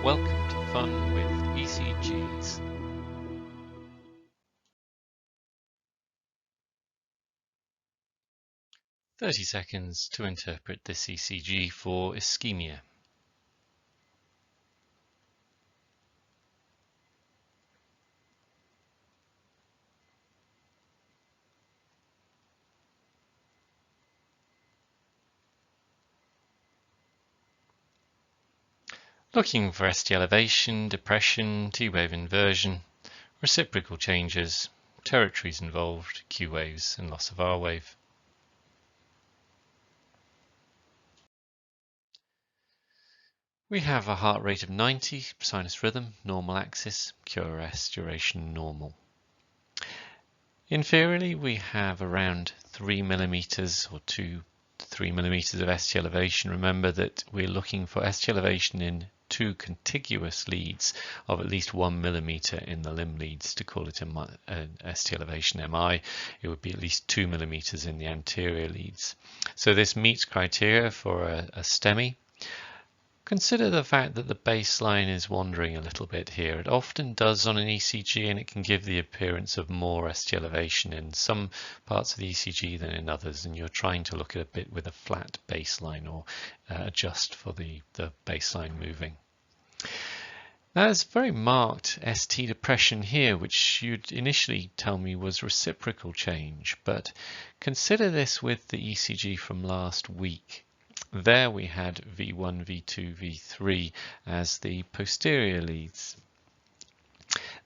Welcome to Fun with ECGs. "30 seconds to interpret this ECG for ischemia." Looking for ST elevation, depression, T-wave inversion, reciprocal changes, territories involved, Q waves and loss of R wave. We have a heart rate of 90, sinus rhythm, normal axis, QRS duration normal. Inferiorly, we have around 3 millimeters or 2 to 3 millimeters of ST elevation. Remember that we're looking for ST elevation in two contiguous leads of at least 1 millimeter in the limb leads to call it an ST elevation MI. It would be at least 2 millimeters in the anterior leads. So this meets criteria for a STEMI. Consider the fact that the baseline is wandering a little bit here. It often does on an ECG, and it can give the appearance of more ST elevation in some parts of the ECG than in others, and you're trying to look at a bit with a flat baseline or adjust for the baseline moving. There's very marked ST depression here, which you'd initially tell me was reciprocal change, but consider this with the ECG from last week. There we had V1, V2, V3 as the posterior leads.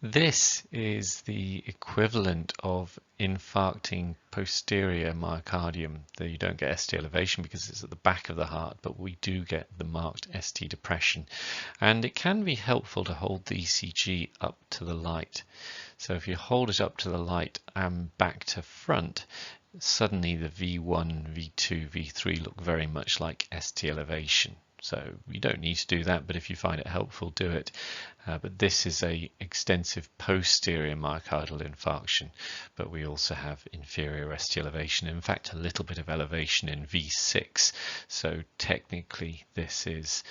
This is the equivalent of infarcting posterior myocardium. Though you don't get ST elevation because it's at the back of the heart, but we do get the marked ST depression. And it can be helpful to hold the ECG up to the light. So if you hold it up to the light and back to front, suddenly the V1, V2, V3 look very much like ST elevation. So you don't need to do that, but if you find it helpful, do it. But this is a extensive posterior myocardial infarction, but we also have inferior ST elevation. In fact, a little bit of elevation in V6. So technically this is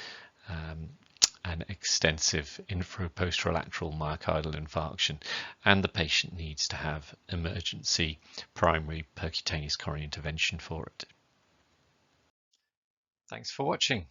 an extensive infraposterolateral myocardial infarction, and the patient needs to have emergency primary percutaneous coronary intervention for it. Thanks for watching.